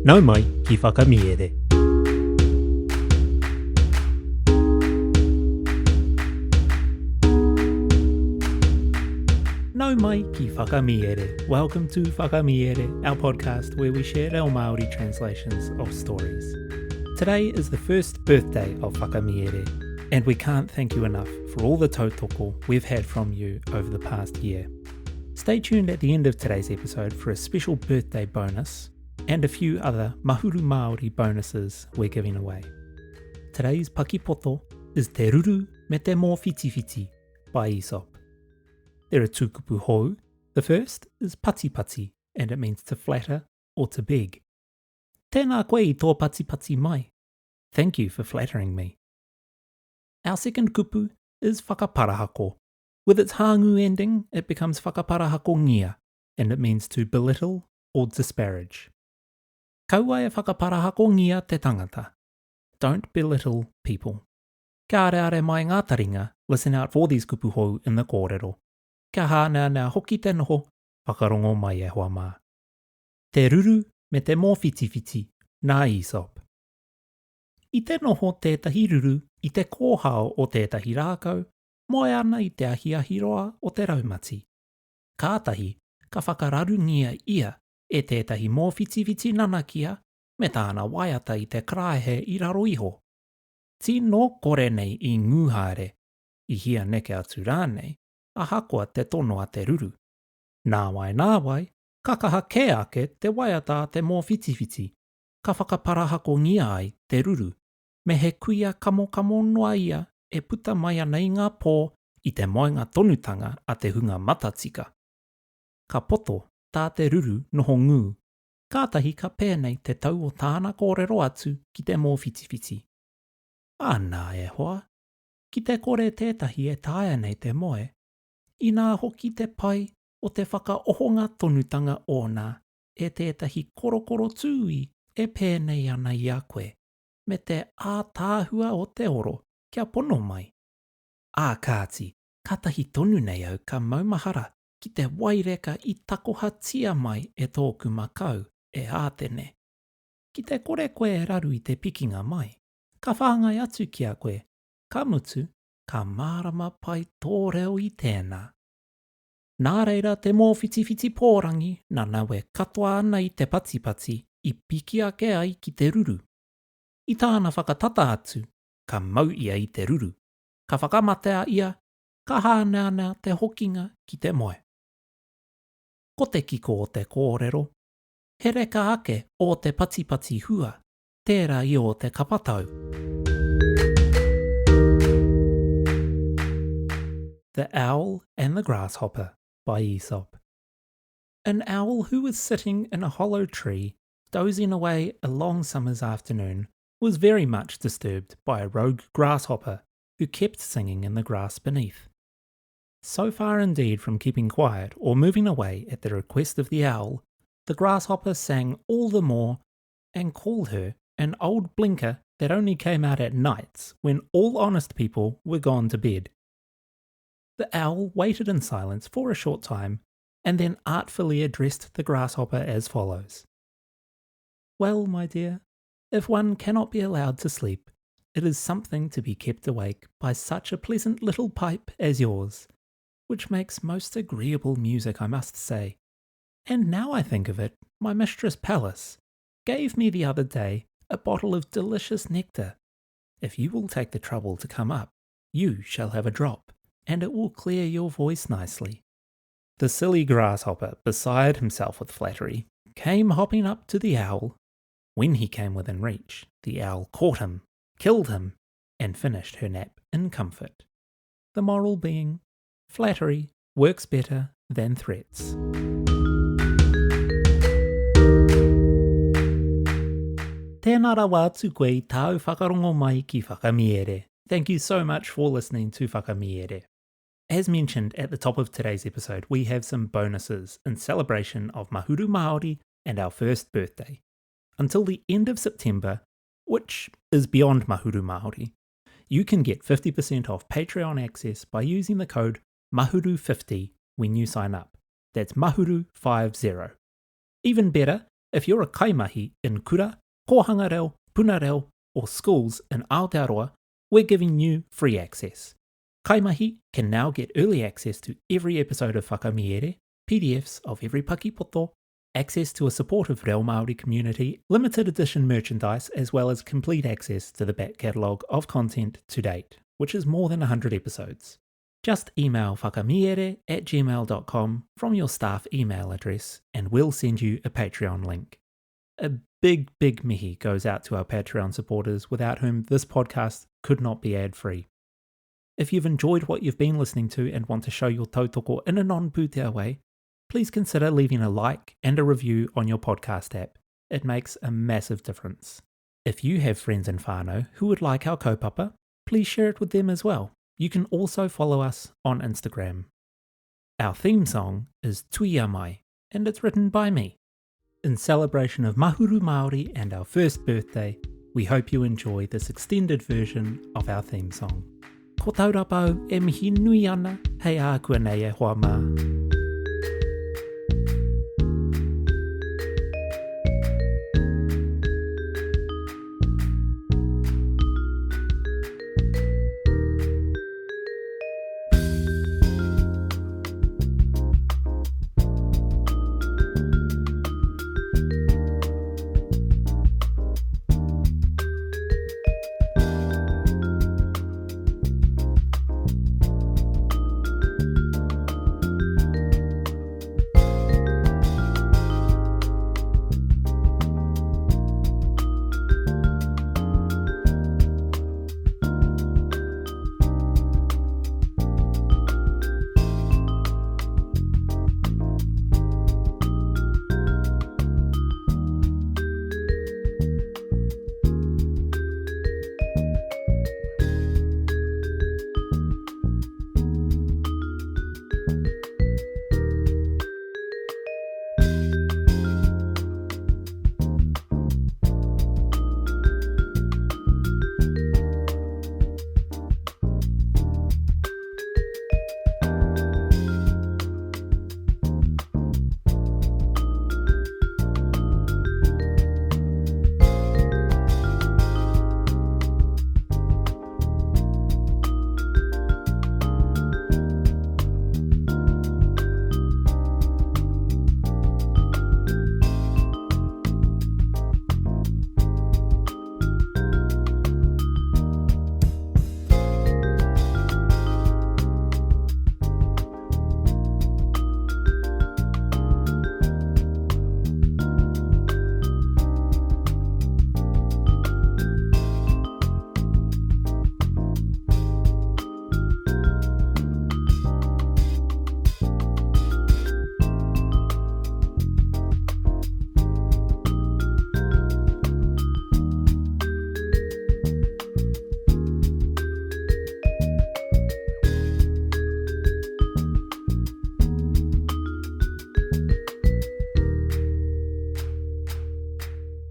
Nau mai ki Whakamīere. Nau mai ki Whakamīere. Welcome to Whakamīere, our podcast where we share our Māori translations of stories. Today is the first birthday of Whakamīere, and we can't thank you enough for all the tautoko we've had from you over the past year. Stay tuned at the end of today's episode for a special birthday bonus and a few other Mahuru Māori bonuses we're giving away. Today's Paki Poto is Te Ruru me te Mōwhitiwhiti by Aesop. There are two kupu hou. The first is pati pati, and it means to flatter or to beg. Tēnā koe I tō pati pati mai. Thank you for flattering me. Our second kupu is whakaparahako. With its hāngu ending, it becomes whakaparahako ngia, and it means to belittle or disparage. Kaua e whakaparahako ngia te tangata. Don't belittle people. Ka reare mai ngā taringa, listen out for these kupu hou in the kōrero. Ka hānea nā hoki te noho, whakarongo mai e hoa mā. Te ruru me te mōwhitiwhiti, nā Aesop. I te noho tētahi ruru I te kōhao o tētahi rākau, moe ana I te ahiahiroa o te raumati. Kātahi, ka whakararu ngia ia e tētahi mōwhitiwhiti nanakia me tāna waiata I te kraehe I raro iho. Tino kore nei I ngūhare, I hia neke atu rānei, a hakoa te tono a te ruru. Nā wai, kakaha ke ake te waiata a te mōwhitiwhiti, ka whakaparahako ngia ai te ruru, me he kuia kamo noa ia e puta mai ana I ngā pō I te moenga tonutanga a te hunga matatika. Ka poto tā te ruru noho ngū, kātahi ka pēnei te tau o tāna kōrero atu ki te mōwhitiwhiti. Anā e hoa, ki te kore tētahi e tāia nei te moe, I nā hoki te pai o te whakaohonga tonutanga ōna e tētahi korokoro tūi e pēnei ana I a koe, me te ātāhua o te oro kia pono mai. Kāti, katahi tonu nei au ka maumahara ki te waireka I takoha tia mai e tōku makau e ātene. Ki te kore koe e raru I te pikinga mai, ka whāngai atu ki a koe, ka mutu, ka mārama pai tō reo I tēnā. Nā reira te mōwhitiwhiti pōrangi nana we katoa ana I te patipati I piki ake ai ki te ruru. I tāna whakatata atu, ka mau ia I te ruru, ka whakamatea ia, ka hānea te hokinga ki te moe. Ko te kiko o te kōrero, he reka ake o te patipati hua, tērā I o te kapatau. The Owl and the Grasshopper by Aesop. An owl who was sitting in a hollow tree, dozing away a long summer's afternoon, was very much disturbed by a rogue grasshopper who kept singing in the grass beneath. So far indeed from keeping quiet or moving away at the request of the owl, the grasshopper sang all the more and called her an old blinker that only came out at nights when all honest people were gone to bed. The owl waited in silence for a short time and then artfully addressed the grasshopper as follows. Well, my dear, if one cannot be allowed to sleep, it is something to be kept awake by such a pleasant little pipe as yours, which makes most agreeable music, I must say. And now I think of it, my mistress Pallas gave me the other day a bottle of delicious nectar. If you will take the trouble to come up, you shall have a drop, and it will clear your voice nicely. The silly grasshopper, beside himself with flattery, came hopping up to the owl. When he came within reach, the owl caught him, killed him, and finished her nap in comfort. The moral being, flattery works better than threats. Tēnā rawa atu koe I tāu whakarongo mai ki Whakamīere. Thank you so much for listening to Whakamīere. As mentioned at the top of today's episode, we have some bonuses in celebration of Mahuru Māori and our first birthday. Until the end of September, which is beyond Mahuru Māori, you can get 50% off Patreon access by using the code Mahuru50 when you sign up. That's Mahuru50. Even better, If you're a kaimahi in Kura, Kohanga Reo, Puna Reo, or schools in Aotearoa, we're giving you free access. Kaimahi can now get early access to every episode of Whakamīere, PDFs of every Paki Poto, access to a supportive Reo Māori community, limited edition merchandise, as well as complete access to the back catalogue of content to date, which is more than 100 episodes. Just email whakamīere@gmail.com from your staff email address and we'll send you a Patreon link. A big mihi goes out to our Patreon supporters without whom this podcast could not be ad-free. If you've enjoyed what you've been listening to and want to show your tautoko in a non-pūtea way, please consider leaving a like and a review on your podcast app. It makes a massive difference. If you have friends in whānau who would like our kaupapa, please share it with them as well. You can also follow us on Instagram. Our theme song is Tuia Mai, and it's written by me. In celebration of Mahuru Māori and our first birthday, we hope you enjoy this extended version of our theme song. Ko Taurapa e mihi nui ana, hei ākua nei e hoa mā.